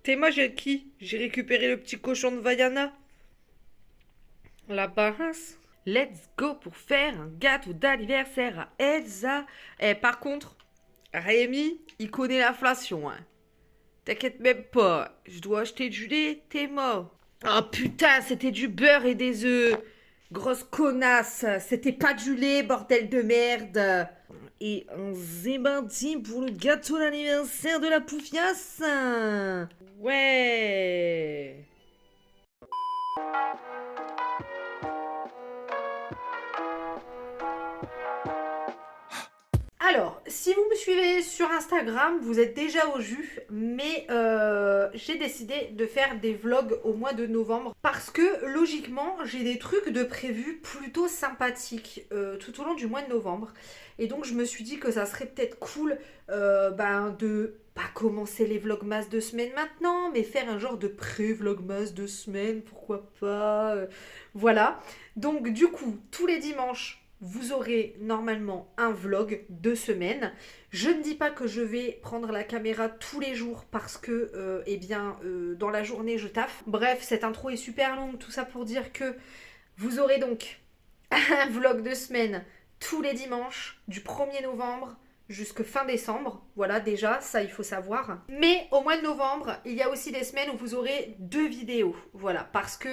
T'es moi, j'ai qui? J'ai récupéré le petit cochon de Vaiana. La barasse. Let's go pour faire un gâteau d'anniversaire à Elsa. Eh, par contre, Rémi, il connaît l'inflation, hein. T'inquiète même pas, je dois acheter du lait, t'es mort. Oh putain, c'était du beurre et des œufs. Grosse connasse, c'était pas du lait, bordel de merde. Et un zébardine pour le gâteau d'anniversaire de la poufiasse. Ouais. Alors, si vous me suivez sur Instagram, vous êtes déjà au jus, mais j'ai décidé de faire des vlogs au mois de novembre parce que logiquement, j'ai des trucs de prévus plutôt sympathiques tout au long du mois de novembre. Et donc, je me suis dit que ça serait peut-être cool de pas commencer les vlogmas de semaine maintenant, mais faire un genre de pré-vlogmas de semaine, pourquoi pas. Voilà. Donc, du coup, tous les dimanches, vous aurez normalement un vlog de semaine. Je ne dis pas que je vais prendre la caméra tous les jours parce que, dans la journée, je taffe. Bref, cette intro est super longue, tout ça pour dire que vous aurez donc un vlog de semaine tous les dimanches du 1er novembre jusque fin décembre. Voilà, déjà, ça il faut savoir. Mais au mois de novembre, il y a aussi des semaines où vous aurez 2 vidéos. Voilà, parce que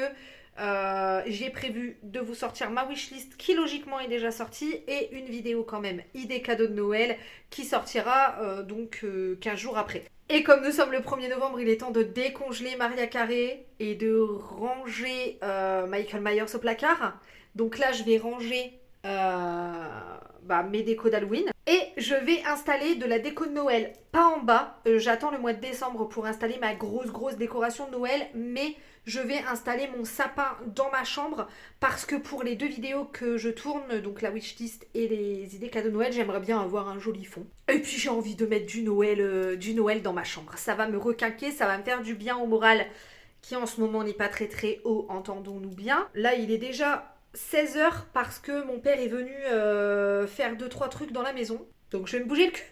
j'ai prévu de vous sortir ma wishlist qui logiquement est déjà sortie et une vidéo quand même idée cadeau de Noël qui sortira 15 jours après. Et comme nous sommes le 1er novembre, il est temps de décongeler Maria Carré et de ranger Michael Myers au placard. Donc là, je vais ranger mes décos d'Halloween. Et je vais installer de la déco de Noël. Pas en bas. J'attends le mois de décembre pour installer ma grosse décoration de Noël. Mais je vais installer mon sapin dans ma chambre. Parce que pour les 2 vidéos que je tourne, donc la wishlist et les idées cadeaux de Noël, j'aimerais bien avoir un joli fond. Et puis j'ai envie de mettre du Noël dans ma chambre. Ça va me requinquer, ça va me faire du bien au moral. Qui en ce moment n'est pas très haut, entendons-nous bien. Là, il est déjà 16 h parce que mon père est venu faire 2-3 trucs dans la maison. Donc je vais me bouger le cul.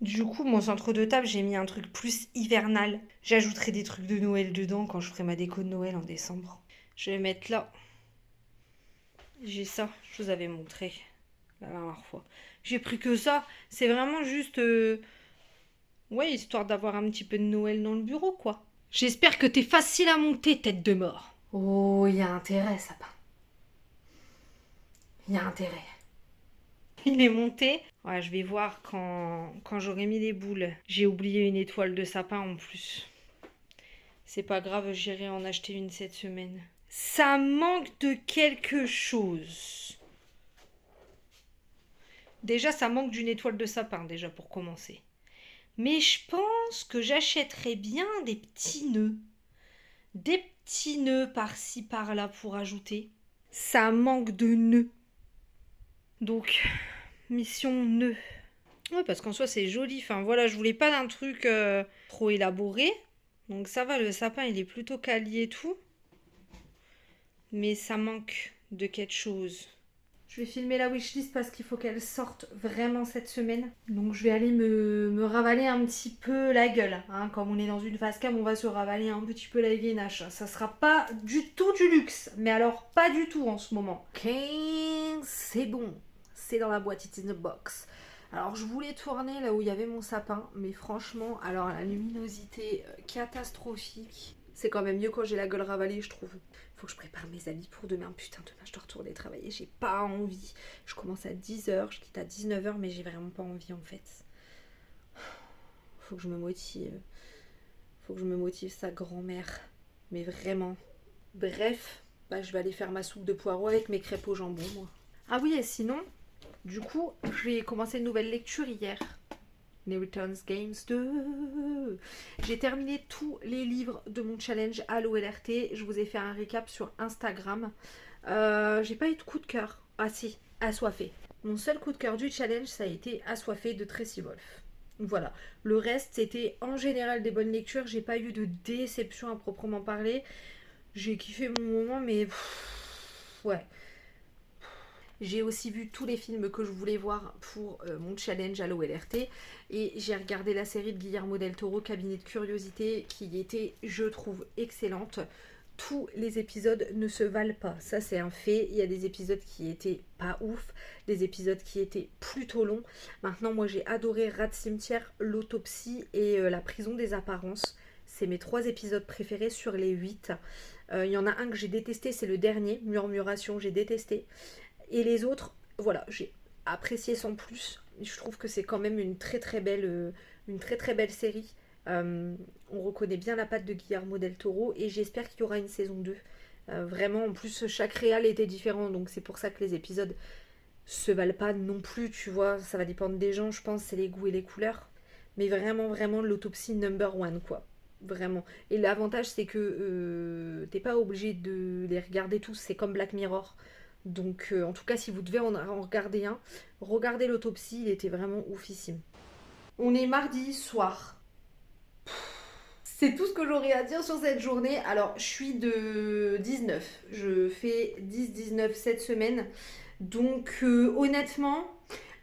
Du coup, mon centre de table, j'ai mis un truc plus hivernal. J'ajouterai des trucs de Noël dedans quand je ferai ma déco de Noël en décembre. Je vais mettre là. J'ai ça, je vous avais montré la dernière fois. J'ai pris que ça. C'est vraiment juste ouais, histoire d'avoir un petit peu de Noël dans le bureau, quoi. J'espère que t'es facile à monter, tête de mort. Oh, il y a intérêt, sapin. Il y a intérêt. Il est monté. Ouais, je vais voir quand j'aurai mis les boules. J'ai oublié une étoile de sapin en plus. C'est pas grave, j'irai en acheter une cette semaine. Ça manque de quelque chose. Déjà, ça manque d'une étoile de sapin, déjà, pour commencer. Mais je pense que j'achèterais bien des petits nœuds. Des petits nœuds par-ci, par-là pour ajouter. Ça manque de nœuds. Donc, mission nœud. Ouais, parce qu'en soi, c'est joli. Enfin, voilà, je voulais pas d'un truc trop élaboré. Donc, ça va, le sapin, il est plutôt quali et tout. Mais ça manque de quelque chose. Je vais filmer la wishlist parce qu'il faut qu'elle sorte vraiment cette semaine. Donc je vais aller me ravaler un petit peu la gueule. Hein. Comme on est dans une phase cam, on va se ravaler un petit peu la gainache. Ça sera pas du tout du luxe. Mais alors pas du tout en ce moment. Ok, c'est bon. C'est dans la boîte, it's in the box. Alors je voulais tourner là où il y avait mon sapin. Mais franchement, alors la luminosité catastrophique. C'est quand même mieux quand j'ai la gueule ravalée, je trouve. Faut que je prépare mes habits pour demain. Putain, demain je dois retourner travailler. J'ai pas envie. Je commence à 10 h, je quitte à 19 h, mais j'ai vraiment pas envie en fait. Faut que je me motive. Faut que je me motive, sa grand-mère. Mais vraiment. Bref, je vais aller faire ma soupe de poireaux avec mes crêpes au jambon, moi. Ah oui, et sinon, du coup, j'ai commencé une nouvelle lecture hier. Inheritance Games 2. J'ai terminé tous les livres de mon challenge Halo LRT. Je vous ai fait un récap sur Instagram. J'ai pas eu de coup de cœur. Ah si, Assoiffé. Mon seul coup de cœur du challenge, ça a été Assoiffé de Tracy Wolf. Voilà. Le reste, c'était en général des bonnes lectures. J'ai pas eu de déception à proprement parler. J'ai kiffé mon moment, mais ouais. J'ai aussi vu tous les films que je voulais voir pour mon challenge à l'OLRT. Et j'ai regardé la série de Guillermo del Toro, Cabinet de curiosité, qui était, je trouve, excellente. Tous les épisodes ne se valent pas, ça c'est un fait. Il y a des épisodes qui étaient pas ouf, des épisodes qui étaient plutôt longs. Maintenant, moi j'ai adoré Rat Cimetière, L'autopsie et La prison des apparences. C'est mes 3 épisodes préférés sur les 8. Il y en a un que j'ai détesté, c'est le dernier, Murmuration, j'ai détesté. Et les autres, voilà, j'ai apprécié sans plus. Je trouve que c'est quand même une très très belle série. On reconnaît bien la patte de Guillermo del Toro et j'espère qu'il y aura une saison 2. Vraiment, en plus, chaque réal était différent, donc c'est pour ça que les épisodes se valent pas non plus, tu vois. Ça va dépendre des gens, je pense, c'est les goûts et les couleurs. Mais vraiment, vraiment, l'autopsie number one, quoi. Vraiment. Et l'avantage, c'est que t'es pas obligé de les regarder tous, c'est comme Black Mirror. Donc, en tout cas, si vous devez en regarder un, regardez l'autopsie, il était vraiment oufissime. On est mardi soir. C'est tout ce que j'aurais à dire sur cette journée. Alors, je suis de 19. Je fais 10-19 cette semaine. Donc, honnêtement,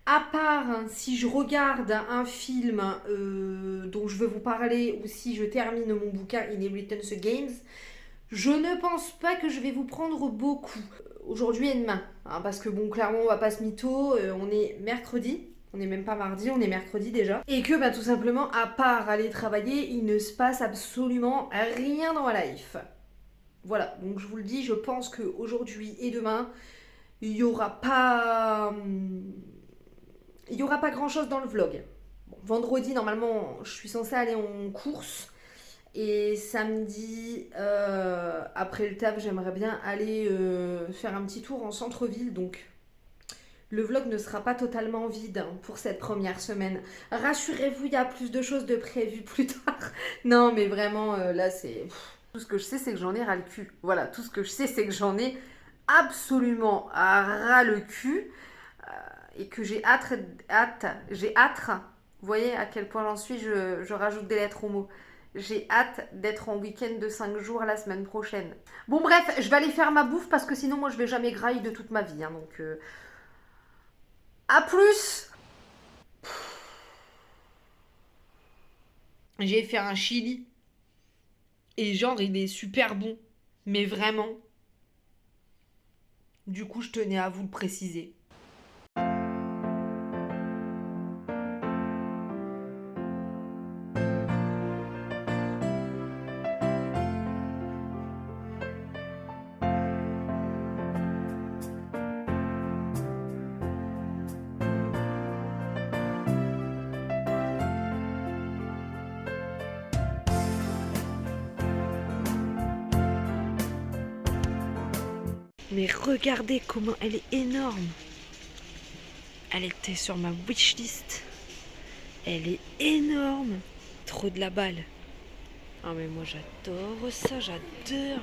à part si je regarde un film dont je veux vous parler ou si je termine mon bouquin Inheritance Games, je ne pense pas que je vais vous prendre beaucoup aujourd'hui et demain. Hein, parce que bon, clairement, on va pas se mytho. On est mercredi. On n'est même pas mardi, on est mercredi déjà. Et que tout simplement, à part aller travailler, il ne se passe absolument rien dans ma life. Voilà, donc je vous le dis, je pense qu'aujourd'hui et demain, il n'y aura pas grand chose dans le vlog. Bon, vendredi, normalement, je suis censée aller en course. Et samedi, après le taf, j'aimerais bien aller faire un petit tour en centre-ville. Donc, le vlog ne sera pas totalement vide pour cette première semaine. Rassurez-vous, il y a plus de choses de prévues plus tard. Non, mais vraiment, là, c'est... Tout ce que je sais, c'est que j'en ai ras le cul. Voilà, tout ce que je sais, c'est que j'en ai absolument ras le cul. Et que j'ai hâte. Vous voyez à quel point j'en suis, je rajoute des lettres aux mots. J'ai hâte d'être en week-end de 5 jours la semaine prochaine. Bon, bref, je vais aller faire ma bouffe parce que sinon, moi, je vais jamais grailler de toute ma vie. Hein, donc... À plus. J'ai fait un chili. Et genre, il est super bon. Mais vraiment. Du coup, je tenais à vous le préciser. Mais regardez comment elle est énorme. Elle était sur ma wishlist. Elle est énorme. Trop de la balle. Ah mais moi j'adore ça, j'adore.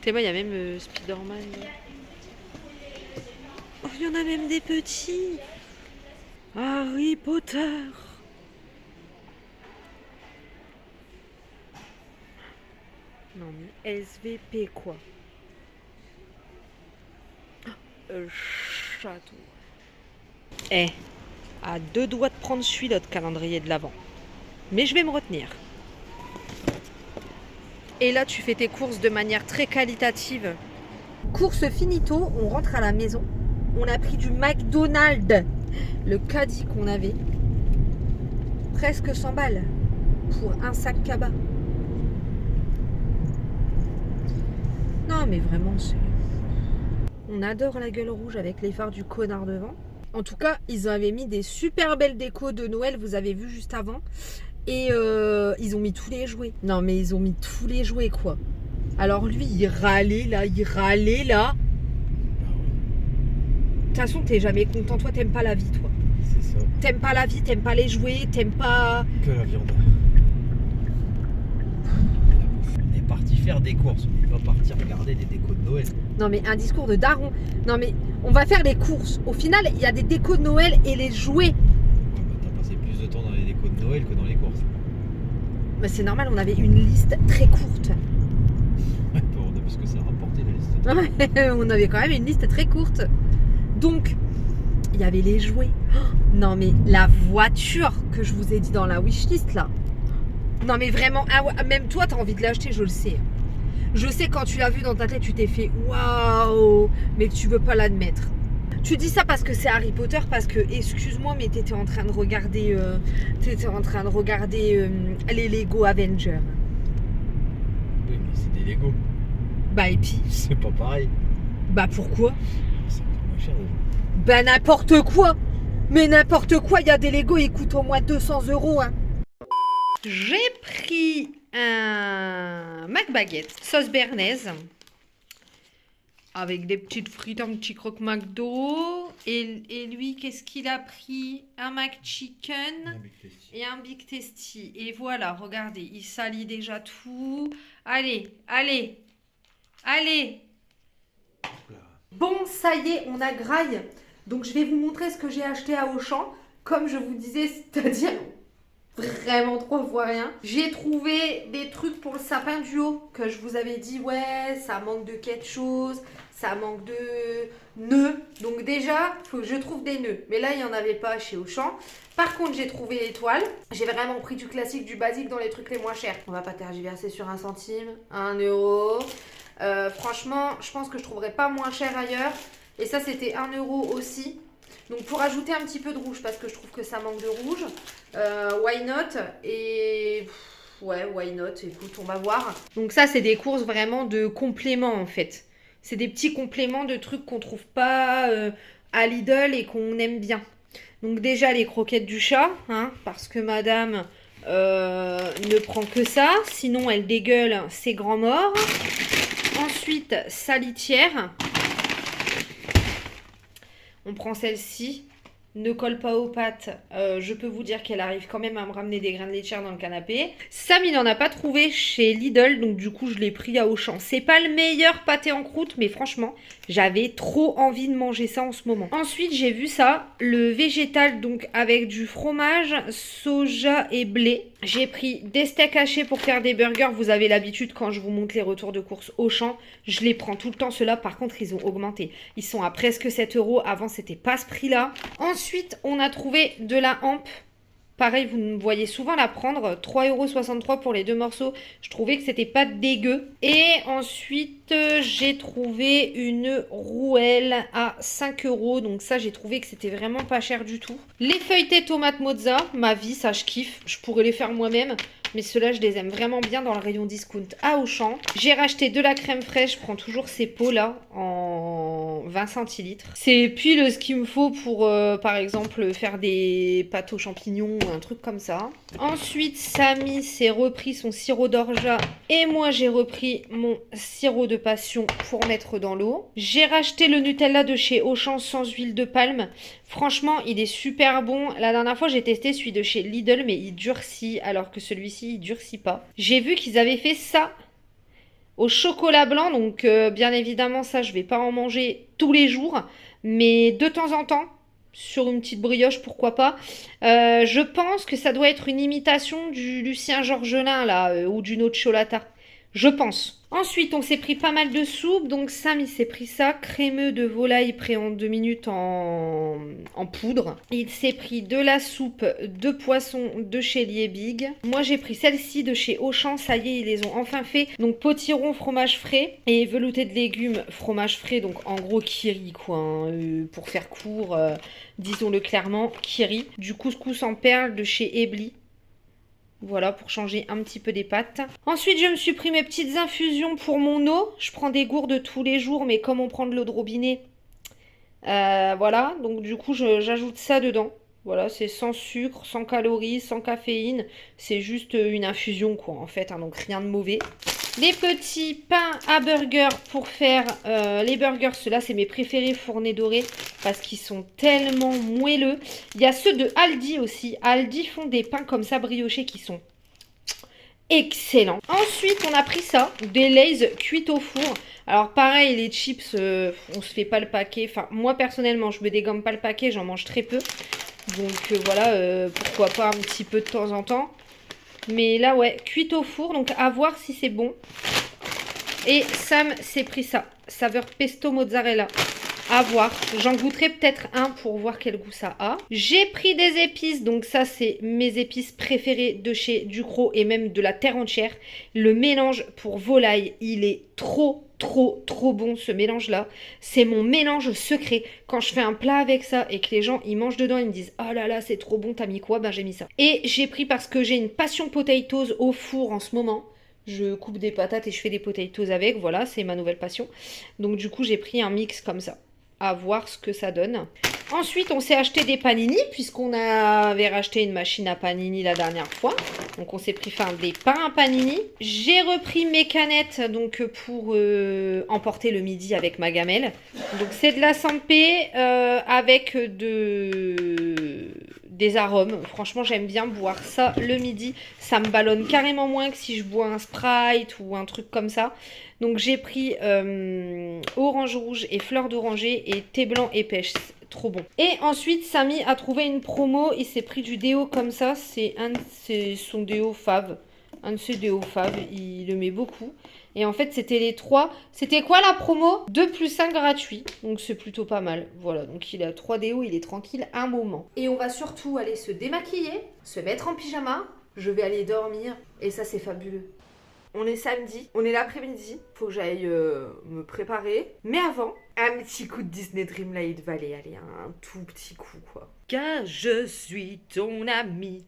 Tu vois, il y a même Spider-Man. Oh, il y en a même des petits. Harry Potter. Non mais SVP quoi. Château. À 2 doigts de prendre celui-là de calendrier de l'Avent. Mais je vais me retenir. Et là tu fais tes courses de manière très qualitative. Course finito, on rentre à la maison. On a pris du McDonald's. Le caddie qu'on avait. Presque 100 balles. Pour un sac cabas. Non mais vraiment c'est... On adore la gueule rouge avec les phares du connard devant. En tout cas, ils avaient mis des super belles décos de Noël, vous avez vu juste avant. Et ils ont mis tous les jouets. Non mais ils ont mis tous les jouets quoi. Alors lui, il râlait là. De toute façon, t'es jamais content. Toi, t'aimes pas la vie, toi. C'est ça. T'aimes pas la vie, t'aimes pas les jouets, t'aimes pas... Que la viande. On est parti faire des courses, on n'est pas parti regarder des décos de Noël. Non mais un discours de daron. Non mais on va faire les courses. Au final, il y a des décos de Noël et les jouets. Ouais, bah, t'as passé plus de temps dans les décos de Noël que dans les courses. Bah, c'est normal, on avait une liste très courte. Ouais, parce que ça a rapporté la liste. Ouais, on avait quand même une liste très courte. Donc, il y avait les jouets. Oh, non mais la voiture que je vous ai dit dans la wishlist là. Non mais vraiment, ah ouais, même toi t'as envie de l'acheter, je le sais. Je sais quand tu l'as vu dans ta tête, tu t'es fait waouh, mais que tu veux pas l'admettre. Tu dis ça parce que c'est Harry Potter, parce que, excuse-moi, mais t'étais en train de regarder, les Lego Avengers. Oui, mais c'est des Lego. Bah et puis, C'est pas pareil. bah pourquoi? Ça coûte moins cher déjà. Bah n'importe quoi. Mais n'importe quoi, il y a des Lego, ils coûtent au moins 200 €, hein. J'ai pris un McBaguette sauce béarnaise avec des petites frites, un petit croque McDo. Et lui, qu'est-ce qu'il a pris? Un McChicken et un Big Tasty. Et voilà, regardez, il salit déjà tout. Allez, allez, allez. Bon, ça y est, on a graille. Donc, je vais vous montrer ce que j'ai acheté à Auchan. Comme je vous disais, c'est-à-dire vraiment 3 fois rien. J'ai trouvé des trucs pour le sapin du haut que je vous avais dit, ouais, ça manque de quelque chose, ça manque de nœuds. Donc déjà, il faut que je trouve des nœuds. Mais là, il n'y en avait pas chez Auchan. Par contre, j'ai trouvé l'étoile. J'ai vraiment pris du classique, du basique dans les trucs les moins chers. On va pas tergiverser sur 1 centime, 1 euro. Franchement, je pense que je trouverai pas moins cher ailleurs. Et ça, c'était 1 euro aussi. Donc pour ajouter un petit peu de rouge, parce que je trouve que ça manque de rouge, why not? Et ouais, why not? Écoute, on va voir. Donc ça, c'est des courses vraiment de compléments en fait. C'est des petits compléments de trucs qu'on trouve pas à Lidl et qu'on aime bien. Donc déjà les croquettes du chat, hein, parce que madame ne prend que ça, sinon elle dégueule ses grands morts. Ensuite, sa litière. On prend celle-ci, ne colle pas aux pattes. Je peux vous dire qu'elle arrive quand même à me ramener des grains de laitière dans le canapé. Sam, il n'en a pas trouvé chez Lidl, donc du coup, je l'ai pris à Auchan. C'est pas le meilleur pâté en croûte, mais franchement, j'avais trop envie de manger ça en ce moment. Ensuite, j'ai vu ça, le végétal, donc avec du fromage, soja et blé. J'ai pris des steaks hachés pour faire des burgers. Vous avez l'habitude, quand je vous montre les retours de course Auchan, je les prends tout le temps. Ceux-là, par contre, ils ont augmenté. Ils sont à presque 7 €. Avant, c'était pas ce prix-là. Ensuite, on a trouvé de la hampe. Pareil, vous me voyez souvent la prendre. 3,63 € pour les 2 morceaux. Je trouvais que c'était pas dégueu. Et ensuite, j'ai trouvé une rouelle à 5 €. Donc ça, j'ai trouvé que c'était vraiment pas cher du tout. Les feuilletés tomates mozza, ma vie, ça je kiffe. Je pourrais les faire moi-même. Mais ceux-là, je les aime vraiment bien dans le rayon discount à Auchan. J'ai racheté de la crème fraîche. Je prends toujours ces pots-là en 20 centilitres. C'est pile ce qu'il me faut pour, par exemple, faire des pâtes aux champignons ou un truc comme ça. Ensuite, Samy s'est repris son sirop d'orgeat. Et moi, j'ai repris mon sirop de passion pour mettre dans l'eau. J'ai racheté le Nutella de chez Auchan sans huile de palme. Franchement, il est super bon. La dernière fois, j'ai testé celui de chez Lidl, mais il durcit, alors que celui-ci, il durcit pas. J'ai vu qu'ils avaient fait ça au chocolat blanc, donc bien évidemment, ça, je vais pas en manger tous les jours, mais de temps en temps, sur une petite brioche, pourquoi pas. Je pense que ça doit être une imitation du Lucien Georgelin, là, ou du Nocciolata. Je pense. Ensuite, on s'est pris pas mal de soupe. Donc, Sam, il s'est pris ça. Crémeux de volaille prêt en 2 minutes en poudre. Il s'est pris de la soupe de poisson de chez Liebig. Moi, j'ai pris celle-ci de chez Auchan. Ça y est, ils les ont enfin fait. Donc, potiron, fromage frais. Et velouté de légumes, fromage frais. Donc, en gros, kiri, quoi. Hein, pour faire court, disons-le clairement, kiri. Du couscous en perles de chez Ebly. Voilà, pour changer un petit peu des pâtes. Ensuite, je me suis pris mes petites infusions pour mon eau. Je prends des gourdes tous les jours, mais comme on prend de l'eau de robinet, voilà. Donc, du coup, j'ajoute ça dedans. Voilà, c'est sans sucre, sans calories, sans caféine. C'est juste une infusion, quoi, en fait. Hein, donc, rien de mauvais. Les petits pains à burger pour faire les burgers. Ceux-là, c'est mes préférés fournés dorés parce qu'ils sont tellement moelleux. Il y a ceux de Aldi aussi. Aldi font des pains comme ça briochés qui sont excellents. Ensuite, on a pris ça, des Lay's cuites au four. Alors pareil, les chips, on se fait pas le paquet. Enfin, moi personnellement, je me dégomme pas le paquet, j'en mange très peu. Donc voilà, pourquoi pas un petit peu de temps en temps. Mais là, ouais, cuite au four. Donc, à voir si c'est bon. Et Sam s'est pris ça. Saveur pesto mozzarella. À voir. J'en goûterai peut-être un pour voir quel goût ça a. J'ai pris des épices. Donc ça, c'est mes épices préférées de chez Ducros et même de la terre entière. Le mélange pour volaille, il est trop bon ce mélange-là. C'est mon mélange secret. Quand je fais un plat avec ça et que les gens, ils mangent dedans, ils me disent « Oh là là, c'est trop bon, t'as mis quoi ?» Ben j'ai mis ça. Et j'ai pris parce que j'ai une passion potatoes au four en ce moment. Je coupe des patates et je fais des potatoes avec. Voilà, c'est ma nouvelle passion. Donc du coup, j'ai pris un mix comme ça. À voir ce que ça donne. Ensuite, on s'est acheté des panini puisqu'on avait racheté une machine à panini la dernière fois. Donc, on s'est pris des pains à panini. J'ai repris mes canettes donc pour emporter le midi avec ma gamelle. Donc, c'est de la Sampé avec des arômes. Franchement, j'aime bien boire ça le midi. Ça me ballonne carrément moins que si je bois un Sprite ou un truc comme ça. Donc j'ai pris orange rouge et fleur d'oranger et thé blanc et pêche. Trop bon. Et ensuite, Samy a trouvé une promo. Il s'est pris du déo comme ça. C'est son déo fave. Un de ses déos fave. Il le met beaucoup. Et en fait, c'était les 3. C'était quoi la promo? 2 plus 1 gratuit. Donc c'est plutôt pas mal. Voilà, donc il a 3 déos. Il est tranquille un moment. Et on va surtout aller se démaquiller, se mettre en pyjama. Je vais aller dormir. Et ça, c'est fabuleux. On est samedi, on est l'après-midi, faut que j'aille me préparer. Mais avant, un petit coup de Disney Dreamlight Valley, allez, un tout petit coup quoi. Car je suis ton ami.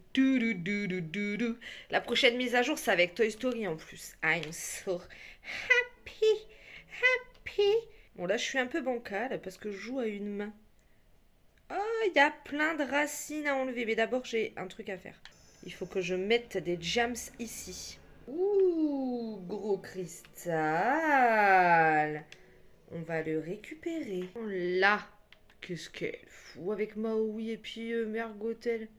La prochaine mise à jour, c'est avec Toy Story en plus. I'm so happy. Bon là, je suis un peu bancale parce que je joue à une main. Oh, il y a plein de racines à enlever. Mais d'abord, j'ai un truc à faire. Il faut que je mette des jams ici. Ouh, gros cristal. On va le récupérer. Là, qu'est-ce qu'elle fout avec Maui et puis Mergotel.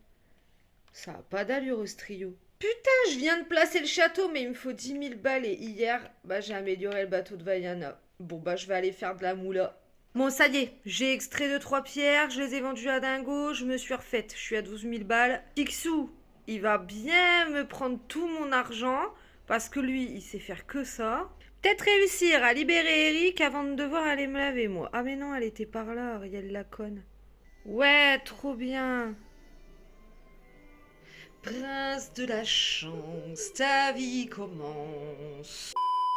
Ça a pas d'allure ce trio. Putain, je viens de placer le château, mais il me faut 10 000 balles. Et hier, j'ai amélioré le bateau de Vaiana. Bon, je vais aller faire de la moula. Bon, ça y est, j'ai extrait 2-3 pierres, je les ai vendues à Dingo, je me suis refaite. Je suis à 12 000 balles. Picsou, il va bien me prendre tout mon argent parce que lui, il sait faire que ça. Peut-être réussir à libérer Eric avant de devoir aller me laver, moi. Ah mais non, elle était par là, Ariel la conne. Ouais, trop bien. Prince de la chance, ta vie commence.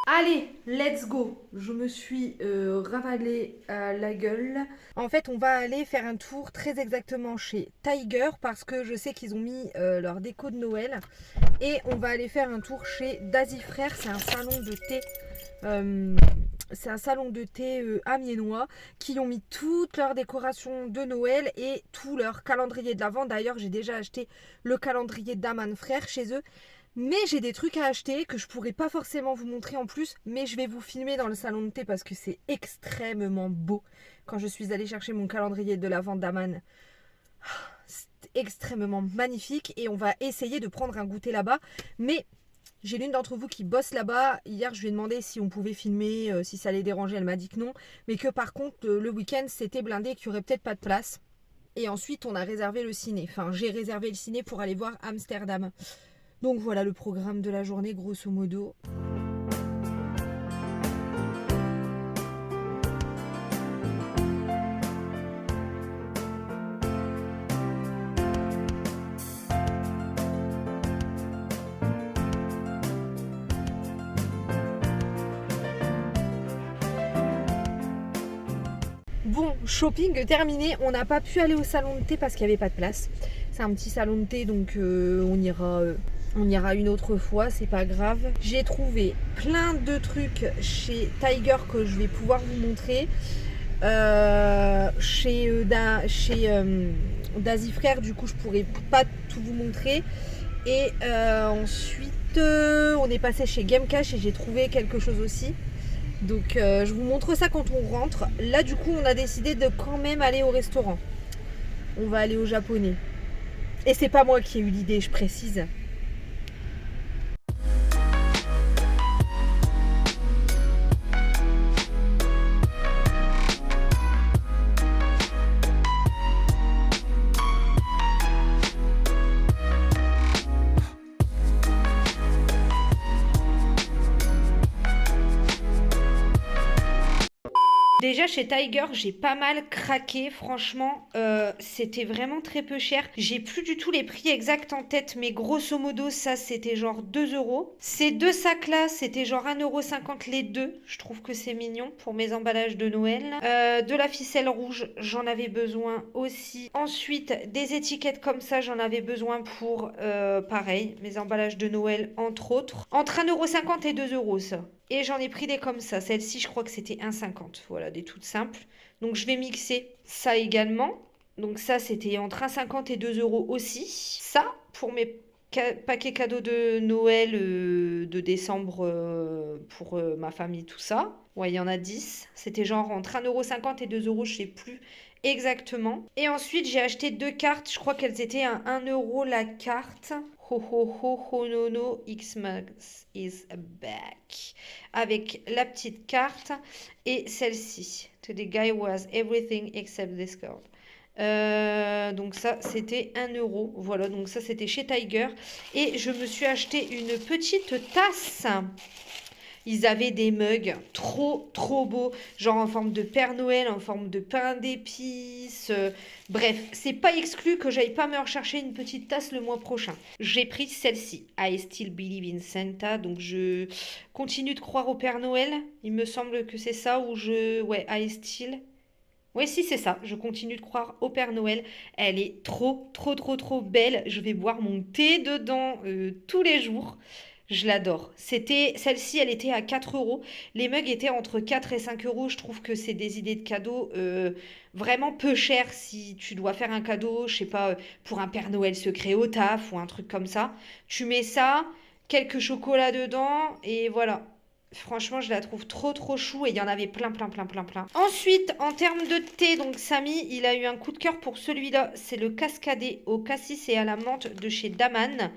Allez, let's go. Je me suis ravalé la gueule. En fait, on va aller faire un tour très exactement chez Tiger parce que je sais qu'ils ont mis leur déco de Noël. Et on va aller faire un tour chez Daisy Frères. C'est un salon de thé. C'est un salon de thé amiénois qui ont mis toutes leurs décorations de Noël et tout leur calendrier de l'Avent. D'ailleurs, j'ai déjà acheté le calendrier d'Aman Frères chez eux. Mais j'ai des trucs à acheter que je pourrais pas forcément vous montrer en plus. Mais je vais vous filmer dans le salon de thé parce que c'est extrêmement beau. Quand je suis allée chercher mon calendrier de l'Avent d'Aman. C'est extrêmement magnifique. Et on va essayer de prendre un goûter là-bas. Mais j'ai l'une d'entre vous qui bosse là-bas. Hier, je lui ai demandé si on pouvait filmer, si ça allait déranger. Elle m'a dit que non. Mais que par contre, le week-end, c'était blindé et qu'il n'y aurait peut-être pas de place. Et ensuite, on a réservé le ciné. Enfin, j'ai réservé le ciné pour aller voir Amsterdam. Donc voilà le programme de la journée, grosso modo. Bon, shopping terminé. On n'a pas pu aller au salon de thé parce qu'il n'y avait pas de place. C'est un petit salon de thé, donc on ira une autre fois, c'est pas grave. J'ai trouvé plein de trucs chez Tiger que je vais pouvoir vous montrer. Chez Daisy Frères, du coup, je pourrais pas tout vous montrer. Et ensuite, on est passé chez Game Cash et j'ai trouvé quelque chose aussi. Donc, je vous montre ça quand on rentre. Là, du coup, on a décidé de quand même aller au restaurant. On va aller au japonais. Et c'est pas moi qui ai eu l'idée, je précise. Déjà chez Tiger, j'ai pas mal craqué, franchement, c'était vraiment très peu cher. J'ai plus du tout les prix exacts en tête, mais grosso modo, ça c'était genre 2 euros. Ces deux sacs-là, c'était genre 1,50 € les deux. Je trouve que c'est mignon pour mes emballages de Noël. De la ficelle rouge, j'en avais besoin aussi. Ensuite, des étiquettes comme ça, j'en avais besoin pour, pareil, mes emballages de Noël, entre autres. Entre 1,50 € et 2 € ça. Et j'en ai pris des comme ça. Celle-ci, je crois que c'était 1,50 €. Voilà, des toutes simples. Donc, je vais mixer ça également. Donc, ça, c'était entre 1,50 € et 2 € aussi. Ça, pour mes paquets cadeaux de Noël de décembre pour ma famille, tout ça. Ouais, il y en a 10. C'était genre entre 1,50 € et 2 €, je sais plus exactement. Et ensuite, j'ai acheté 2 cartes. Je crois qu'elles étaient à 1 € la carte. Ho ho ho ho no no, Xmas is back. Avec la petite carte et celle-ci. To the guy who has everything except this card. Donc ça c'était 1 €. Voilà, donc ça c'était chez Tiger. Et je me suis acheté une petite tasse. Ils avaient des mugs trop trop beaux, genre en forme de Père Noël, en forme de pain d'épices. Bref, c'est pas exclu que j'aille pas me rechercher une petite tasse le mois prochain. J'ai pris celle-ci, I Still Believe in Santa, donc je continue de croire au Père Noël. Il me semble que c'est ça, ou ouais, I Still... Oui, si, c'est ça. Je continue de croire au Père Noël. Elle est trop, trop, trop, trop belle. Je vais boire mon thé dedans tous les jours. Je l'adore. Celle-ci, elle était à 4 €. Les mugs étaient entre 4 et 5 €. Je trouve que c'est des idées de cadeaux vraiment peu chères si tu dois faire un cadeau, je sais pas, pour un Père Noël secret au taf ou un truc comme ça. Tu mets ça, quelques chocolats dedans et voilà. Franchement, je la trouve trop trop chou et il y en avait plein, plein, plein, plein, plein. Ensuite, en termes de thé, donc Samy, il a eu un coup de cœur pour celui-là. C'est le cascadé au cassis et à la menthe de chez Daman.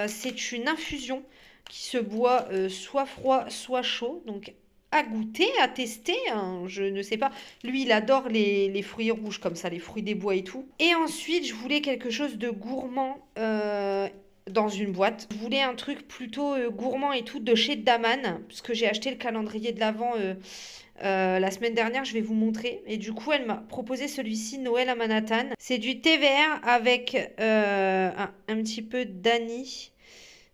C'est une infusion qui se boit soit froid, soit chaud. Donc, à goûter, à tester, hein, je ne sais pas. Lui, il adore les fruits rouges comme ça, les fruits des bois et tout. Et ensuite, je voulais quelque chose de gourmand dans une boîte. Je voulais un truc plutôt gourmand et tout de chez Daman, puisque j'ai acheté le calendrier de l'Avent la semaine dernière, je vais vous montrer. Et du coup, elle m'a proposé celui-ci, Noël à Manhattan. C'est du thé vert avec un petit peu d'anis,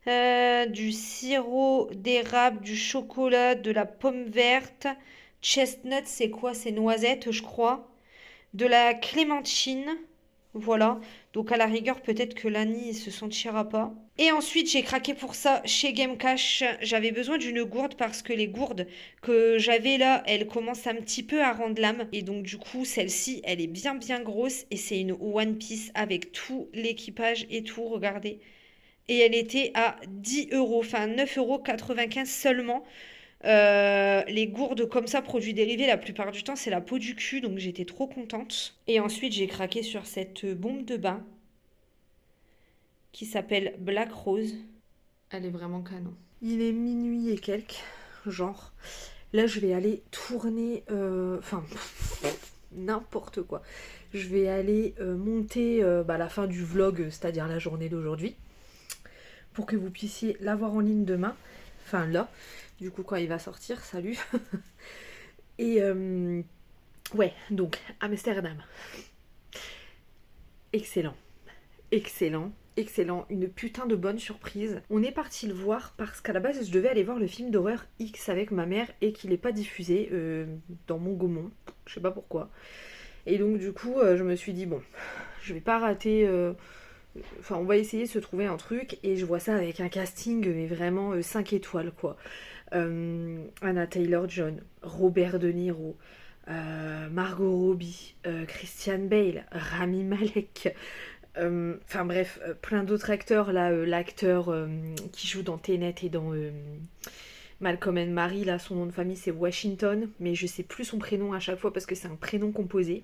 du sirop d'érable, du chocolat, de la pomme verte. Chestnut, c'est quoi? C'est noisette, je crois. De la clémentine. Voilà. Donc à la rigueur, peut-être que l'anis se sentira pas. Et ensuite, j'ai craqué pour ça chez Game Cash. J'avais besoin d'une gourde parce que les gourdes que j'avais là, elles commencent un petit peu à rendre l'âme. Et donc du coup, celle-ci, elle est bien bien grosse. Et c'est une One Piece avec tout l'équipage et tout, regardez. Et elle était à 10 €, enfin 9,95 € seulement. Les gourdes comme ça, produits dérivés, la plupart du temps, c'est la peau du cul, donc j'étais trop contente. Et ensuite, j'ai craqué sur cette bombe de bain qui s'appelle Black Rose. Elle est vraiment canon. Il est minuit et quelques, genre. Là, je vais aller tourner, enfin, n'importe quoi. Je vais aller monter la fin du vlog, c'est-à-dire la journée d'aujourd'hui, pour que vous puissiez la voir en ligne demain. Enfin, là. Du coup, quand il va sortir, salut. Et ouais, donc Amsterdam. Excellent. Excellent. Excellent. Une putain de bonne surprise. On est parti le voir parce qu'à la base, je devais aller voir le film d'horreur X avec ma mère et qu'il n'est pas diffusé dans mon Gaumont. Je sais pas pourquoi. Et donc, du coup, je me suis dit, bon, je vais pas rater. Enfin, on va essayer de se trouver un truc. Et je vois ça avec un casting, mais vraiment 5 étoiles, quoi. Anna Taylor-Joy, Robert De Niro, Margot Robbie, Christian Bale, Rami Malek, enfin bref, plein d'autres acteurs là, l'acteur qui joue dans Tenet et dans Malcolm and Marie, là son nom de famille c'est Washington, mais je sais plus son prénom à chaque fois parce que c'est un prénom composé.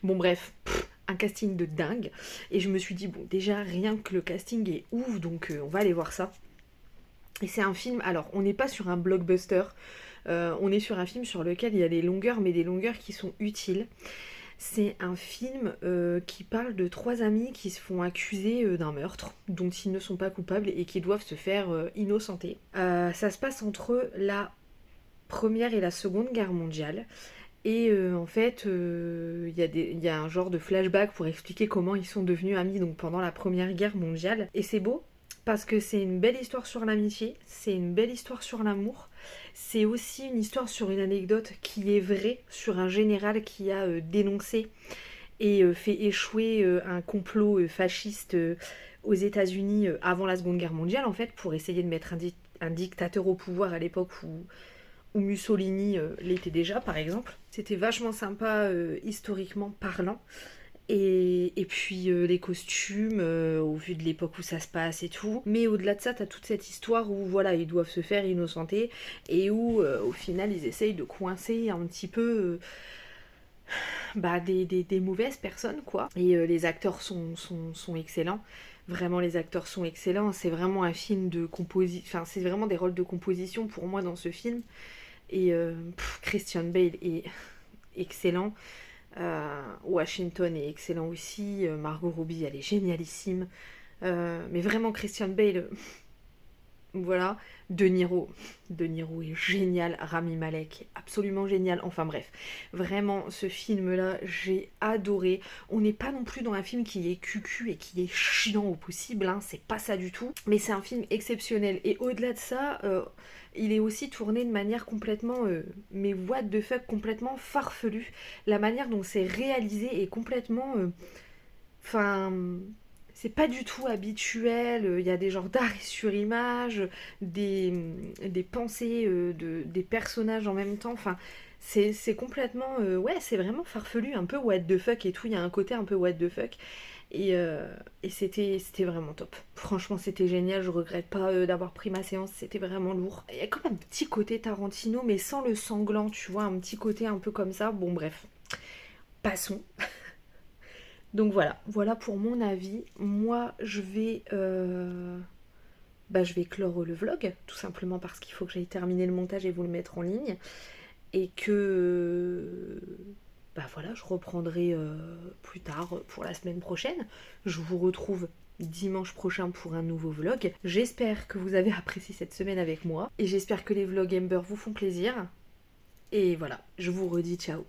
Bon bref, un casting de dingue, et je me suis dit bon déjà rien que le casting est ouf, donc on va aller voir ça. Et c'est un film, alors on n'est pas sur un blockbuster, on est sur un film sur lequel il y a des longueurs, mais des longueurs qui sont utiles. C'est un film qui parle de 3 amis qui se font accuser d'un meurtre dont ils ne sont pas coupables et qui doivent se faire innocenter. Ça se passe entre la Première et la Seconde Guerre mondiale. Et en fait, il y a un genre de flashback pour expliquer comment ils sont devenus amis donc pendant la Première Guerre mondiale. Et c'est beau parce que c'est une belle histoire sur l'amitié, c'est une belle histoire sur l'amour. C'est aussi une histoire sur une anecdote qui est vraie, sur un général qui a dénoncé et fait échouer un complot fasciste aux États-Unis avant la Seconde Guerre mondiale, en fait, pour essayer de mettre un dictateur au pouvoir à l'époque où Mussolini l'était déjà, par exemple. C'était vachement sympa, historiquement parlant. Et puis les costumes, au vu de l'époque où ça se passe et tout. Mais au-delà de ça, t'as toute cette histoire où voilà, ils doivent se faire innocenter et où au final ils essayent de coincer un petit peu des mauvaises personnes, quoi. Et les acteurs sont excellents. Vraiment, les acteurs sont excellents. C'est vraiment un film de composition. Enfin, c'est vraiment des rôles de composition pour moi dans ce film. Et Christian Bale est excellent. Washington est excellent aussi. Margot Robbie, elle est génialissime. Mais vraiment, Christian Bale, voilà. De Niro est génial. Rami Malek est absolument génial. Enfin bref, vraiment, ce film-là, j'ai adoré. On n'est pas non plus dans un film qui est cucu et qui est chiant au possible, hein, c'est pas ça du tout. Mais c'est un film exceptionnel. Et au-delà de ça, il est aussi tourné de manière complètement, mais what the fuck, complètement farfelue. La manière dont c'est réalisé est complètement... Enfin... c'est pas du tout habituel, il y a des genres d'arrêt sur image, des pensées des personnages en même temps, enfin c'est complètement, ouais c'est vraiment farfelu, un peu what the fuck et tout, il y a un côté un peu what the fuck, et c'était vraiment top. Franchement c'était génial, je regrette pas d'avoir pris ma séance, c'était vraiment lourd. Il y a comme un petit côté Tarantino mais sans le sanglant, tu vois, un petit côté un peu comme ça, bon bref, passons. Donc voilà pour mon avis. Moi, je vais clore le vlog, tout simplement parce qu'il faut que j'aille terminer le montage et vous le mettre en ligne. Et que, voilà, je reprendrai plus tard pour la semaine prochaine. Je vous retrouve dimanche prochain pour un nouveau vlog. J'espère que vous avez apprécié cette semaine avec moi. Et j'espère que les vlogs Ember vous font plaisir. Et voilà, je vous redis ciao.